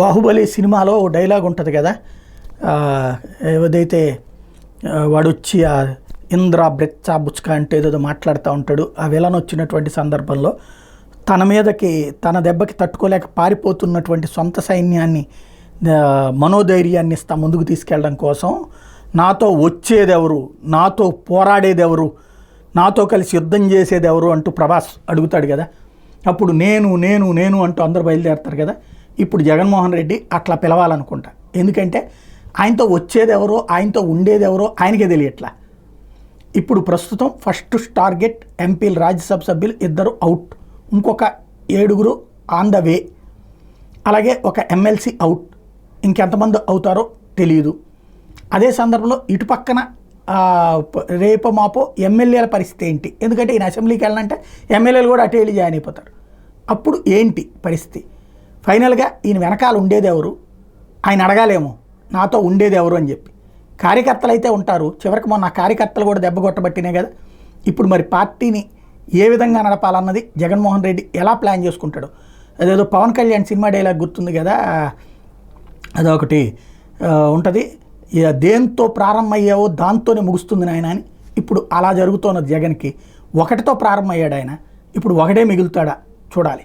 బాహుబలి సినిమాలో ఓ డైలాగ్ ఉంటుంది కదా, ఏదైతే వాడు వచ్చి ఆ ఇంద్ర బ్రెచ్చా బుచ్కా అంటే ఏదో మాట్లాడుతూ ఉంటాడు. ఆ విలన్ వచ్చినటువంటి సందర్భంలో తన మీదకి తన దెబ్బకి తట్టుకోలేక పారిపోతున్నటువంటి సొంత సైన్యాన్ని మనోధైర్యాన్ని ఇస్తా ముందుకు తీసుకెళ్ళడం కోసం నాతో వచ్చేదెవరు, నాతో పోరాడేదెవరు, నాతో కలిసి యుద్ధం చేసేదెవరు అంటూ ప్రభాస్ అడుగుతాడు కదా. అప్పుడు నేను నేను నేను అంటూ అందరూ బయలుదేరుతారు కదా. ఇప్పుడు జగన్మోహన్ రెడ్డి అట్లా పిలవాలనుకుంటా. ఎందుకంటే ఆయనతో వచ్చేదెవరో ఆయనతో ఉండేదెవరో ఆయనకే తెలియట్లా. ఇప్పుడు ప్రస్తుతం ఫస్ట్ టార్గెట్ ఎంపీలు, రాజ్యసభ సభ్యులు 2 అవుట్, ఇంకొక 7 ఆన్ ద వే, అలాగే ఒక ఎమ్మెల్సీ అవుట్, ఇంకెంతమంది అవుతారో తెలియదు. అదే సందర్భంలో ఇటు పక్కన రేపు మాపో ఎమ్మెల్యేల పరిస్థితి ఏంటి? ఎందుకంటే ఈయన అసెంబ్లీకి వెళ్ళాలంటే ఎమ్మెల్యేలు కూడా అటు వెళ్ళి జాయిన్ అయిపోతారు. అప్పుడు ఏంటి పరిస్థితి? ఫైనల్గా ఈయన వెనకాల ఉండేదెవరు ఆయన అడగాలేమో, నాతో ఉండేదెవరు అని చెప్పి. కార్యకర్తలు అయితే ఉంటారు. చివరికి మొన్న కార్యకర్తలు కూడా దెబ్బ కొట్టబట్టినే కదా. ఇప్పుడు మరి పార్టీని ఏ విధంగా నడపాలన్నది జగన్మోహన్ రెడ్డి ఎలా ప్లాన్ చేసుకుంటాడు. అదేదో పవన్ కళ్యాణ్ సినిమా డైలాగ్ గుర్తుంది కదా, అదొకటి ఉంటుంది, దేంతో ప్రారంభమయ్యావో దాంతోనే ముగుస్తుంది నాయన అని. ఇప్పుడు అలా జరుగుతున్నది జగన్కి. 1తో ప్రారంభమయ్యాడు ఆయన, ఇప్పుడు 1 మిగులుతాడా చూడాలి.